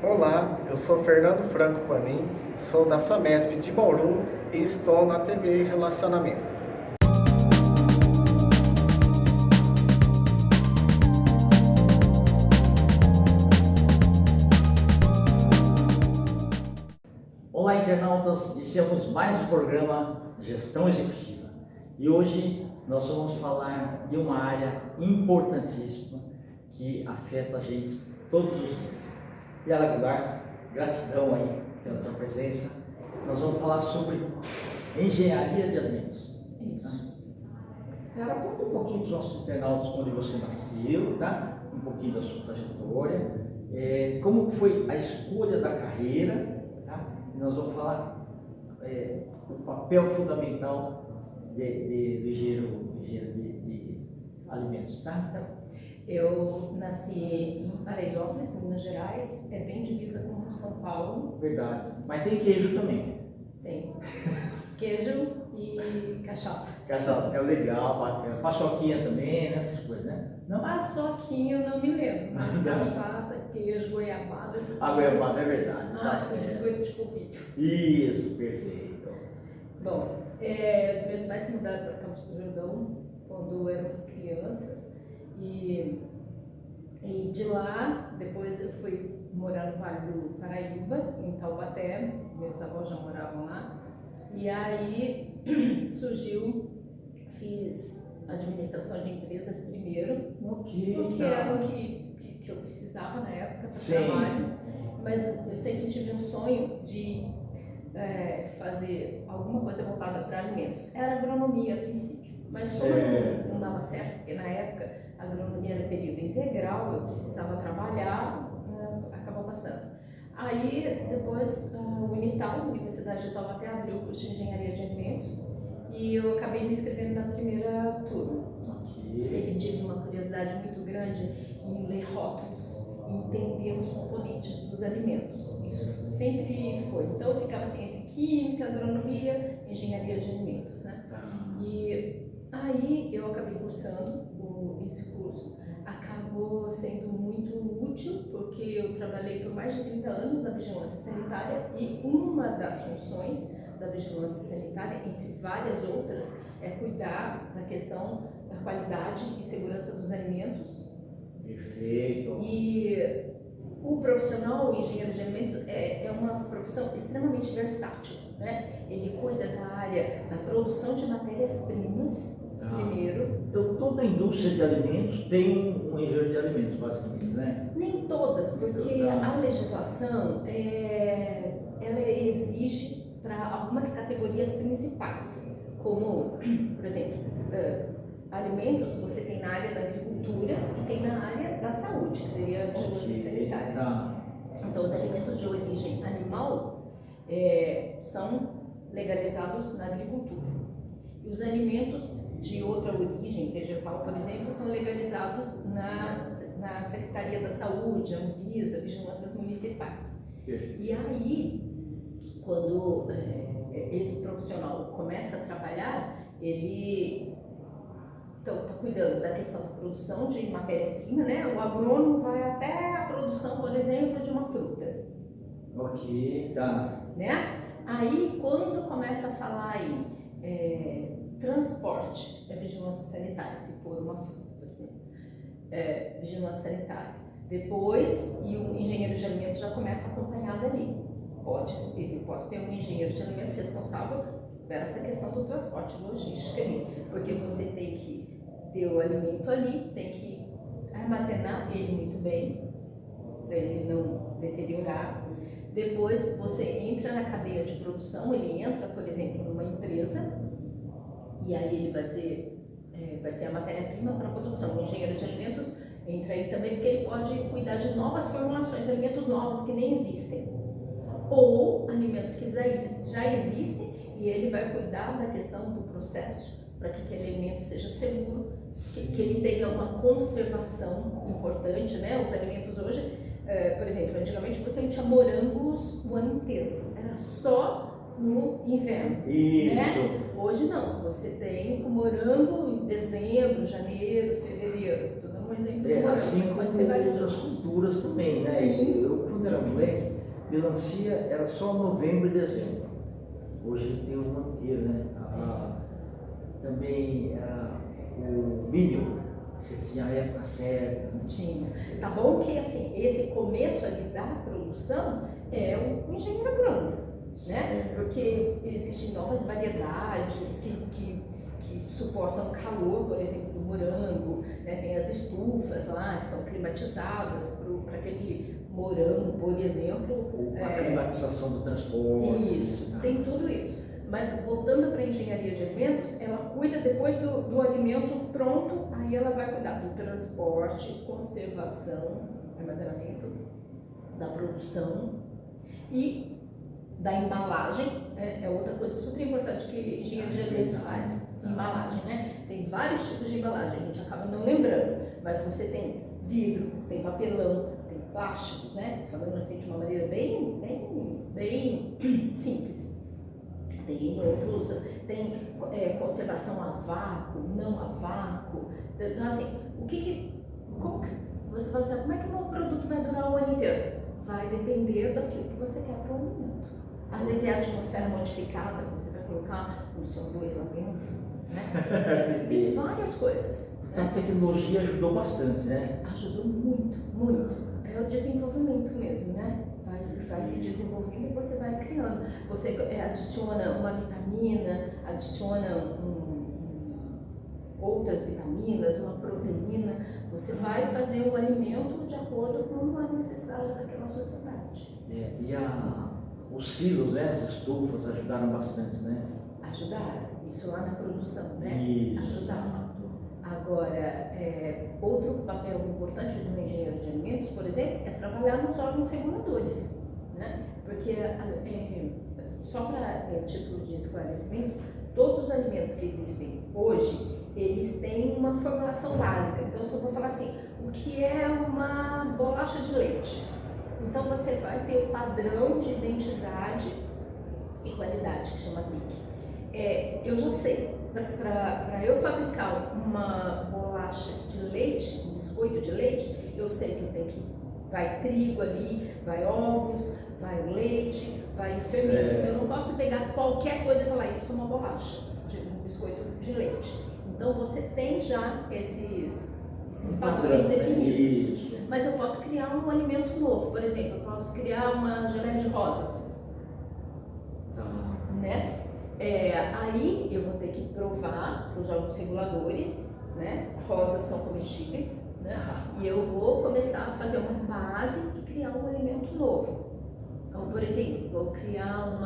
Olá, eu sou Fernando Franco Panin, sou da FAMESP de Bauru e estou na TV Relacionamento. Olá, internautas! Iniciamos mais um programa Gestão Executiva e hoje nós vamos falar de uma área importantíssima que afeta a gente todos os dias. Yara Goulart, gratidão aí pela tua presença. Nós vamos falar sobre engenharia de alimentos. Isso. Yara, conta um pouquinho para os nossos internautas onde você nasceu, tá? Um pouquinho da sua trajetória, como foi a escolha da carreira, tá? E nós vamos falar o papel fundamental do engenheiro de alimentos, tá? Então, eu nasci em Paraisópolis, Minas Gerais, é bem divisa com São Paulo. Verdade. Mas tem queijo também. Tem queijo e cachaça. Cachaça, é legal, bacana. Paçoquinha também, né? Essas coisas, né? Não? Paçoquinha eu não me lembro, mas cachaça, queijo, goiabada, essas A coisas. goiabada é verdade. Ah, biscoito de polvilho. Isso, perfeito. Bom, os meus pais se mudaram para Campos do Jordão quando éramos crianças e de lá, depois eu fui morar no Vale do Paraíba, em Taubaté, meus avós já moravam lá, e aí fiz administração de empresas primeiro, Ok, porque tá. era o que eu precisava na época para Sim. trabalho, mas eu sempre tive um sonho de fazer alguma coisa voltada para alimentos. Era agronomia a princípio, mas como não dava certo, porque na época a agronomia era período integral, eu precisava trabalhar, acabou passando. Aí depois o Unital, Universidade de Taubaté, abriu o curso de engenharia de alimentos e eu acabei me inscrevendo na primeira turma. Ok. Sempre tive uma curiosidade muito grande em ler rótulos, em entender os componentes dos alimentos. Isso sempre foi. Então eu ficava assim entre química, agronomia, engenharia de alimentos, né? E aí eu acabei cursando esse curso. Acabou sendo muito útil porque eu trabalhei por mais de 30 anos na vigilância sanitária e uma das funções da vigilância sanitária, entre várias outras, é cuidar da questão da qualidade e segurança dos alimentos. Perfeito. E o profissional, o engenheiro de alimentos, é uma profissão extremamente versátil, né? Ele cuida da área da produção de matérias-primas, primeiro. Então toda a indústria de alimentos tem um engenheiro de alimentos, basicamente, né? Nem todas, porque a legislação ela exige para algumas categorias principais, como, por exemplo, alimentos você tem na área da agricultura e tem na área da saúde, que seria a vigilância sanitária. Tá. Então, os alimentos de origem animal são legalizados na agricultura. E os alimentos de outra origem, vegetal, por exemplo, são legalizados na Secretaria da Saúde, Anvisa, vigilâncias municipais. E aí, quando esse profissional começa a trabalhar, ele está cuidando da questão da produção de matéria-prima, né? O agrônomo vai até a produção, por exemplo, de uma fruta. Ok, tá. Né? Aí, quando começa a falar em transporte, é vigilância sanitária, se for uma fruta, por exemplo, vigilância sanitária. Depois, e o engenheiro de alimentos já começa a acompanhar dali. Eu posso ter um engenheiro de alimentos responsável por essa questão do transporte, logística ali, porque você tem que ter o alimento ali, tem que armazenar ele muito bem, para ele não deteriorar. Depois você entra na cadeia de produção, ele entra, por exemplo, numa empresa, e aí ele vai ser a matéria-prima para a produção. O engenheiro de alimentos entra aí também porque ele pode cuidar de novas formulações, alimentos novos que nem existem, ou alimentos que já existem, e ele vai cuidar da questão do processo para que aquele alimento seja seguro, que ele tenha uma conservação importante, né? Os alimentos hoje, por exemplo, antigamente você não tinha morangos o ano inteiro, era só no inverno. Isso. Né? Hoje não, você tem o morango em dezembro, janeiro, fevereiro. Estou dando um exemplo. Assim pode ser vários como as outros. culturas também, né? Sim. Eu, quando era moleque, melancia era só novembro e dezembro. Hoje ele tem o ano inteiro, né? Também o milho, você tinha a época certa. Né? Tinha. Tá bom que assim, esse começo ali da produção é o engenheiro agrônomo, né? Porque existem novas variedades que suportam calor, por exemplo, do morango, né? Tem as estufas lá que são climatizadas para aquele morango, por exemplo. A climatização do transporte. Isso, tem tudo isso. Mas voltando para a engenharia de alimentos, ela cuida depois do alimento pronto, aí ela vai cuidar do transporte, conservação, armazenamento, da produção e da embalagem. É outra coisa super importante que a engenharia de alimentos faz. Embalagem, né? Tem vários tipos de embalagem, a gente acaba não lembrando, mas você tem vidro, tem papelão, tem plásticos, né? Falando assim de uma maneira bem simples. Tem outros, tem conservação a vácuo, não a vácuo. Então, assim, você fala assim, como é que o meu produto vai durar o ano inteiro? Vai depender daquilo que você quer para o alimento. Às vezes é a atmosfera modificada, você vai colocar um CO2 lá dentro, né? Tem várias coisas. Então a tecnologia ajudou bastante, né? Ajudou muito, muito. É o desenvolvimento mesmo, né? Vai se desenvolvendo e você vai criando. Você adiciona uma vitamina, adiciona outras vitaminas, uma proteína. Você vai fazer o alimento de acordo com a necessidade daquela sociedade. E os silos, né? As estufas ajudaram bastante, né? Ajudaram. Isso lá na produção, né? Isso. Ajudaram. Agora, outro papel importante do engenheiro de alimentos, por exemplo, é trabalhar nos órgãos reguladores, né? Porque, só para título de esclarecimento, todos os alimentos que existem hoje, eles têm uma formulação básica. Então, eu só vou falar assim, o que é uma bolacha de leite? Então, você vai ter o padrão de identidade e qualidade, que chama BIC. Eu já sei. Para eu fabricar uma bolacha de leite, um biscoito de leite, eu sei que eu tenho que vai trigo ali, vai ovos, vai o leite, vai o fermento. Eu não posso pegar qualquer coisa e falar isso é uma bolacha de um biscoito de leite. Então você tem já esses padrões definidos. Mas eu posso criar um alimento novo. Por exemplo, eu posso criar uma geleia de rosas, né? Aí eu vou ter que provar para os órgãos reguladores, né? Rosas são comestíveis, né? E eu vou começar a fazer uma base e criar um alimento novo. Então, por exemplo, vou criar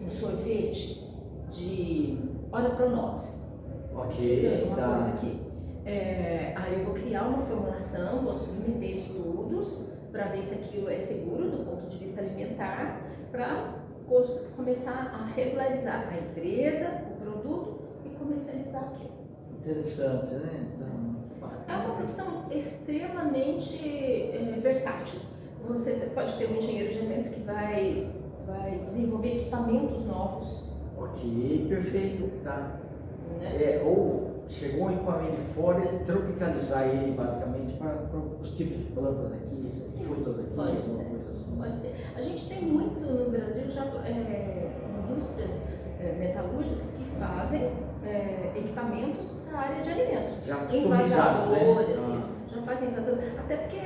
um sorvete de ora pronobis. Ok, uma coisa aqui. Aí eu vou criar uma formulação, vou submeter estudos para ver se aquilo é seguro do ponto de vista alimentar, para começar a regularizar a empresa, o produto e comercializar aquilo. Interessante, né? Então, é uma profissão extremamente versátil. Você pode ter um engenheiro de alimentos que vai desenvolver equipamentos novos. Ok, perfeito, tá? Né? Ou chegou um equipamento de fora e tropicalizar ele basicamente para os tipos de plantas aqui, frutas aqui, Pode alguma ser. coisa assim. Pode ser. A gente tem muito no Brasil já indústrias metalúrgicas que fazem equipamentos para a área de alimentos. Já customizados, né? Isso, já fazem envasadores. Até porque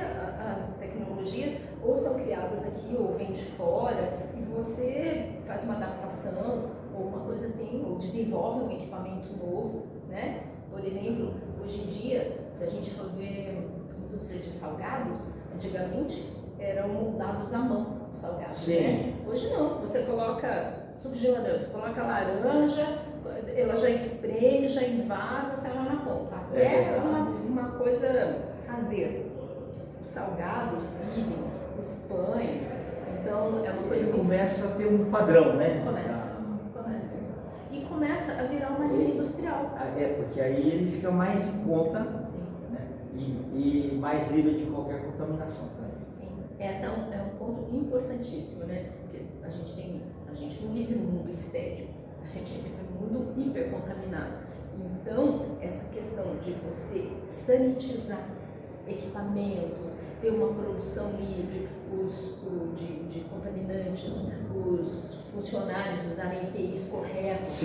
as tecnologias ou são criadas aqui ou vêm de fora e você faz uma adaptação ou uma coisa assim, ou desenvolve um equipamento novo, né? Por exemplo, hoje em dia, se a gente for ver indústria de salgados, antigamente eram moldados à mão os salgados, sim, né? Hoje não, você coloca subgelador, você coloca laranja, ela já espreme, já invasa, sai lá na ponta. Até uma coisa caseira. Os salgados, os pães, então é uma coisa que começa a ter um padrão, né? Começa. E começa a virar uma linha industrial. Porque aí ele fica mais em conta, né? E mais livre de qualquer contaminação também. Sim, esse é um ponto importantíssimo, né? Porque a gente não vive num mundo estéril, a gente vive num mundo hipercontaminado. Então, essa questão de você sanitizar equipamentos, ter uma produção livre, de contaminantes, os funcionários usarem EPIs corretos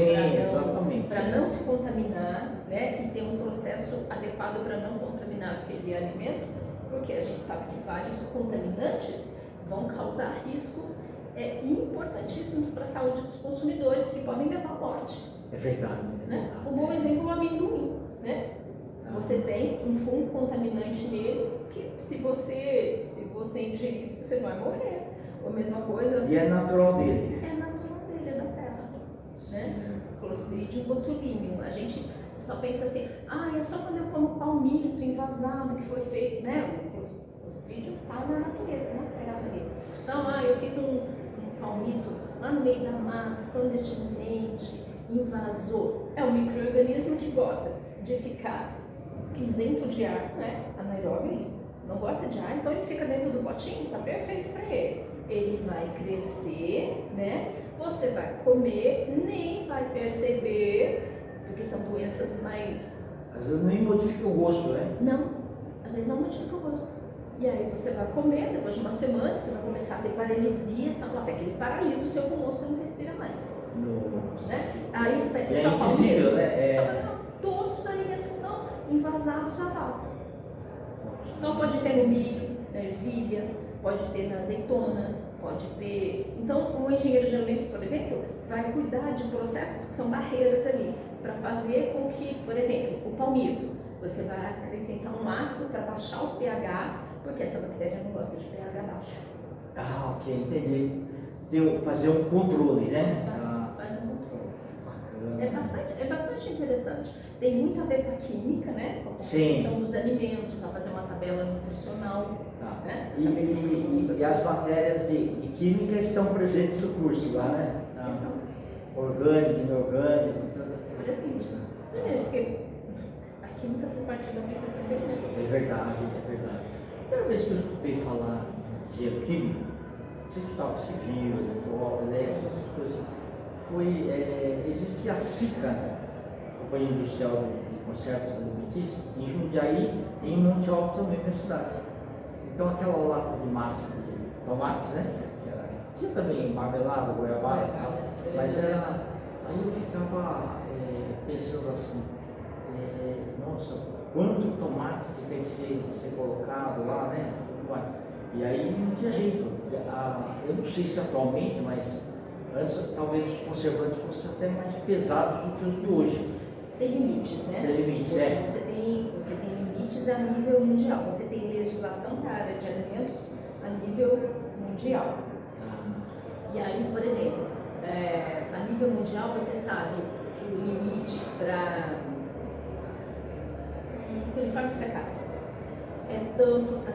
para não se contaminar, né, e ter um processo adequado para não contaminar aquele alimento, porque a gente sabe que vários contaminantes vão causar risco importantíssimos para a saúde dos consumidores, que podem levar à morte. É verdade. Né? Um bom exemplo é o amendoim, né? Você tem um fungo contaminante nele que se você ingerir, você vai morrer. Ou a mesma coisa... E é natural dele. É natural dele, é da terra. Né? Clostridium botulinum. A gente só pensa assim, é só quando eu como palmito envasado que foi feito, né? O Clostridium está na natureza, na terra ali. Então, eu fiz um palmito lá no meio da mata, clandestinamente, invasou. É um micro-organismo que gosta de ficar isento de ar, né? Anaeróbio, não gosta de ar, então ele fica dentro do potinho, tá perfeito para ele. Ele vai crescer, né? Você vai comer, nem vai perceber, porque são doenças mais... Às vezes nem modifica o gosto, né? Não, às vezes não modifica o gosto. E aí você vai comer, depois de uma semana, você vai começar a ter paralisia, até que ele paralisa o seu pulmão, você não respira mais. Né? Aí você pensa, é invisível, né? Não, todos os alimentos são envasados a vácuo. Então pode ter no milho, na ervilha, pode ter na azeitona, pode ter... Então o engenheiro de alimentos, por exemplo, vai cuidar de processos que são barreiras ali, para fazer com que, por exemplo, o palmito, você vai acrescentar um ácido para baixar o pH, porque essa bactéria não gosta de pH baixo. Ok, entendi. Fazer um controle, né? Faz um controle. Bacana. É bastante interessante. Tem muito a ver com a química, né? Com a composição dos alimentos, a fazer uma tabela nutricional. Tá. Né? E as matérias de química estão presentes no curso lá, né? Orgânico, inorgânico. Presentes. Porque a química faz parte da vida também, né? É verdade. A primeira vez que eu escutei falar de química, você escutava civil, elétrico, essas coisas, existia a SICA, Companhia Industrial de Conservas Alimentícias, em Jundiaí e em Monte Alto também, na cidade. Então aquela lata de massa de tomate, né? Tinha também marmelada, goiabada e tal, mas era. Aí eu ficava pensando assim, nossa, quanto tomate que tem que ser colocado lá, né? E aí não tinha jeito. Eu não sei se atualmente, mas antes talvez os conservantes fossem até mais pesados do que os de hoje. Tem limites, né? Tem limites, Você tem limites a nível mundial. Você tem legislação para a área de alimentos a nível mundial. E aí, por exemplo, a nível mundial você sabe que o limite para coliformes fecais é tanto para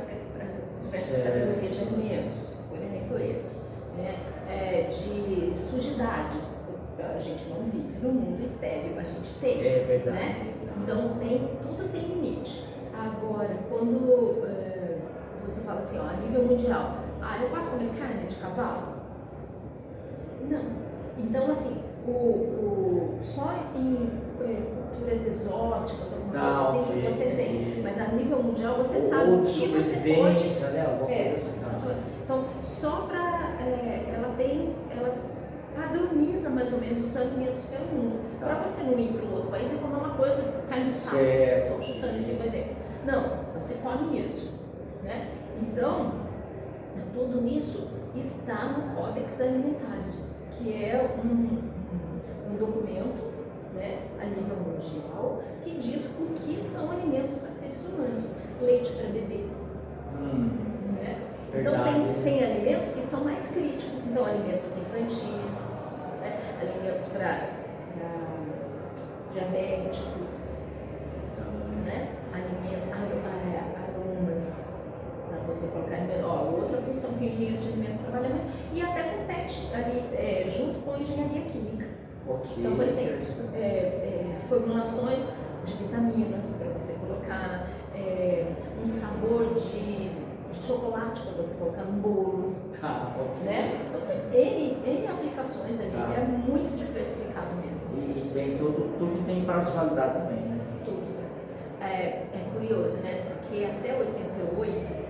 essas categorias de alimentos, por exemplo esse, né? De sujidades, a gente não vive no mundo estéril, a gente tem. É verdade. Né? Então tudo tem limite. Agora, quando você fala assim, a nível mundial, eu posso comer carne de cavalo? Não. Então, assim, só em culturas exóticas, alguma coisa assim, que você tem. Mas a nível mundial, você sabe o que você pode. Né? Então, só para. Ela padroniza mais ou menos os alimentos pelo mundo. Para você não ir para um outro país e comer uma coisa, carne de sapo. Estou chutando aqui, por exemplo. Não se come isso. Né? Então, tudo isso está no Códex Alimentários, que é um documento, né, a nível mundial que diz o que são alimentos para seres humanos. Leite para bebê. Né? Então tem alimentos que são mais críticos, então alimentos infantis, né? Alimentos para diabéticos, né? Aromas para você colocar outra função que o engenheiro de alimentos trabalha muito, e até compete ali junto com a engenharia química. Então, por exemplo, formulações de vitaminas para você colocar, um sabor de chocolate para você colocar no bolo, né? Então tem N aplicações ali, é muito diversificado mesmo. E tem tudo tem prazo de validade também, né? Tudo. É curioso, né? Porque até 88,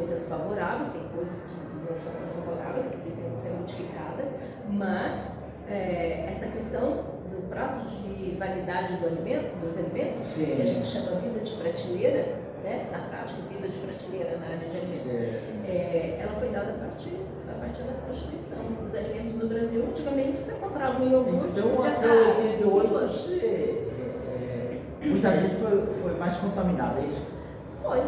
coisas favoráveis, tem coisas que não são tão favoráveis, que precisam ser modificadas, mas essa questão do prazo de validade dos alimentos, Sim. que a gente chama vida de prateleira, né? Na prática, vida de prateleira na área de alimentos, ela foi dada a partir da Constituição. Os alimentos no Brasil, antigamente você comprava um iogurte, Então, podia até estar 88, muita gente foi mais contaminada, é isso? Foi,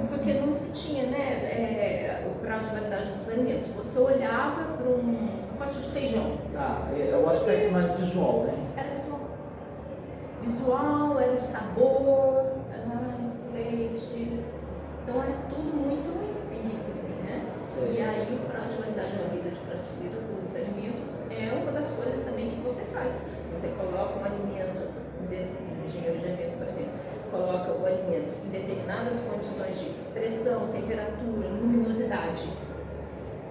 porque não se tinha, né, o prazo de validade dos alimentos. Você olhava para um pacote de feijão. Tá, é o aspecto mais visual, né? Era visual. Visual, era o sabor, era mais leite. Então era tudo muito empírico, assim, né? Sim. E aí o prazo de validade na vida de prateleira dos alimentos é uma das coisas também que você faz. Você coloca um alimento, engenheiro de alimentos, por exemplo, coloca o alimento em determinadas condições de pressão, temperatura, luminosidade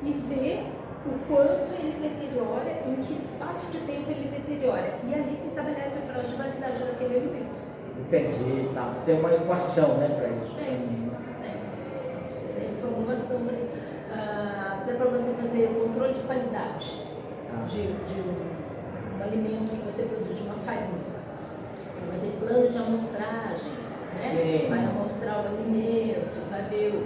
e vê o quanto ele deteriora, em que espaço de tempo ele deteriora. E ali se estabelece o prazo de validade daquele alimento. Entendi, tá. Tem uma equação, né, para isso. Tem formulação para isso. Até para você fazer controle de qualidade de um alimento que você produz, de uma farinha. Você vai fazer plano de amostragem, né? Vai amostrar o alimento, vai ver o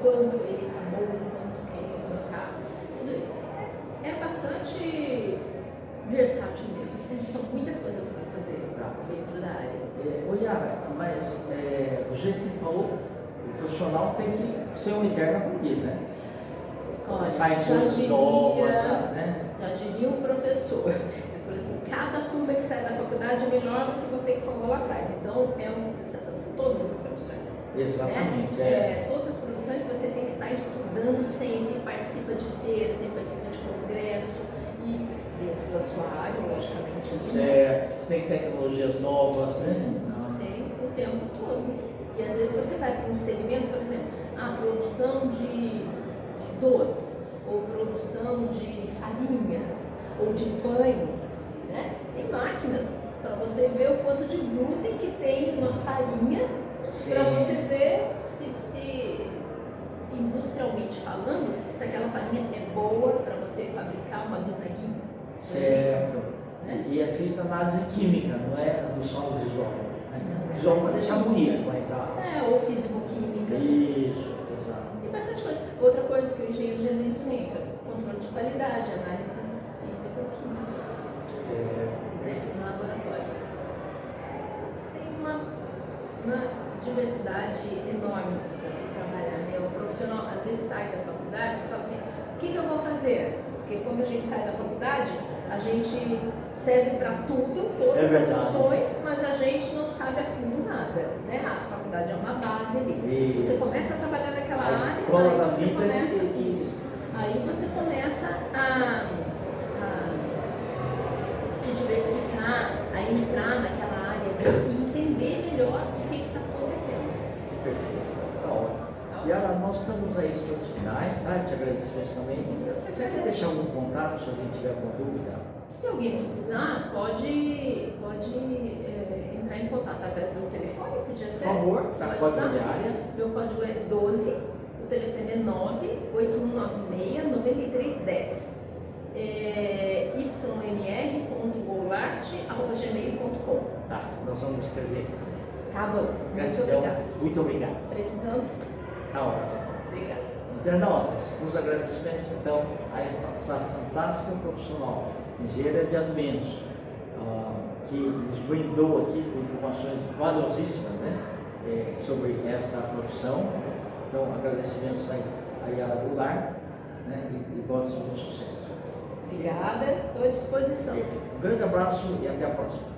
quanto ele está bom, quanto que ele não está. Tudo isso é bastante versátil mesmo. São muitas coisas para fazer dentro da área. Ô Yara, mas o jeito que falou, o profissional tem que ser um eterno aprendiz, né? Olha, sai coisas novas, né? Já diria o professor. Ele falou assim, cada turma que sai da faculdade é melhor do que você que formou lá atrás. Então, todas as profissões. Exatamente. Né? Todas as profissões você tem que estar estudando sempre, participa de feiras, sempre participa de congresso e dentro da sua área, logicamente. Tem tecnologias novas, né? Tem o tempo todo. E às vezes você vai para um segmento, por exemplo, a produção de doces, ou produção de farinhas, ou de pães, né? Tem máquinas para você ver o quanto de glúten que tem uma farinha, para você ver se industrialmente falando, se aquela farinha é boa para você fabricar uma bisnaguinha. Certo. Né? E é feita análise química, não é do solo visual. O visual para deixar bonito, mas ou físico-química. Isso, exato. Tem bastante coisa. Outra coisa que o engenheiro de alimentos entra, controle de qualidade, análises físico-químicas. Em laboratórios. Tem uma diversidade enorme para se trabalhar, né? O profissional às vezes sai da faculdade e fala assim, o que eu vou fazer? Porque quando a gente sai da faculdade, a gente serve para tudo, todas as opções, mas a gente não sabe a fundo nada, né? A faculdade é uma base ali. Você começa a trabalhar naquela área, aí você começa isso. Aí você começa a se diversificar, a entrar naquela área e entender melhor o que está acontecendo. Perfeito. Tá ótimo. Yara, nós estamos aí nos finais, tá? Te agradeço também. Você quer deixar algum contato se a gente tiver alguma dúvida? Se alguém precisar, pode entrar em contato através do telefone, podia ser. Por favor, tá, código de área. Meu código é 12, o telefone é 98196-9310. ymr.goulart@gmail.com. Tá, nós vamos escrever aqui. Tá bom, Gratidão. muito obrigada. Muito obrigado. Precisando? Tá ótimo. Obrigada. Internautas, os agradecimentos então a essa fantástica profissional, engenheira de alimentos, que nos brindou aqui com informações valiosíssimas, né, sobre essa profissão. Então, agradecimentos aí a Yara Goulart, né, e votos de sucesso. Obrigada, estou à disposição. Um grande abraço e até a próxima.